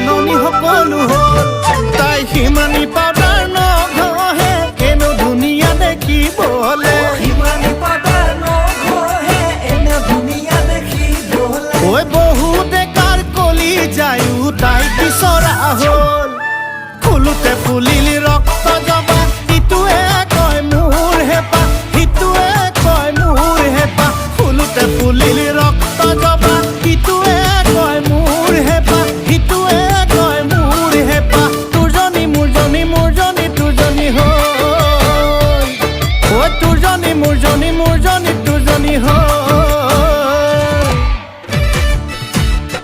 জননী সকলো হ'ল তাই সিমানি পাউডাৰ নঘহে এনো ধুনীয়া দেখিবলে ঐ বহুতে কাৰ কলি যায়ো তাই বিচৰা হ'ল ফুলোতে ফুলিল ৰক